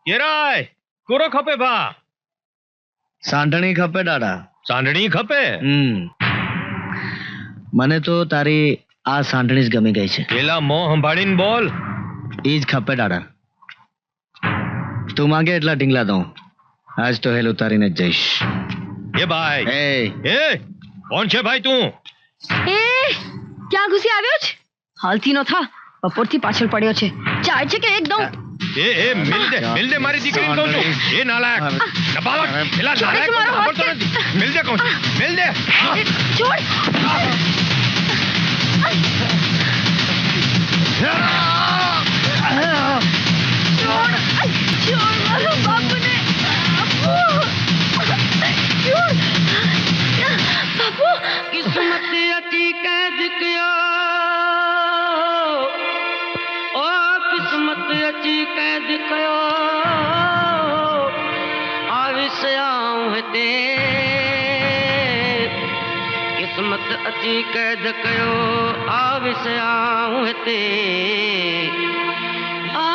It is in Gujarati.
કેરાય કોરો ખપે ભા સાંઢણી ખપે દાડા. સાંડણી ખપે મને તો તારી આ સાંઢણી જ ગમી ગઈ છે. પેલા મોં સંભાળીને બોલ. એ જ ખપે દાડા. તું માંગે એટલા ઢીંગલા દઉં. આજ તો હેલ ઉતારીને જ જઈશ. એ ભાઈ એ એ કોણ છે ભાઈ તું? એ ક્યાં ઘૂસી આવ્યો છે? હાલથી નો થા, બપોરથી પાછળ પડ્યો છે. ચાય છે કે એકદમ એ મિલ દે મારી દીકરીને કહું છું. એ નાલાયક નબાલક પેલા નાલાયક સાંભળતો નથી. મિલ દે કહું છું. મિલ દે. છોડ. છોડ મારો બાપુને. બાપુ किस्मत अची कैद कयो ओ किस्मत अची कैद कयो आविसयाऊं हिते किस्मत अची कैद कयो आविसयाऊं हिते आ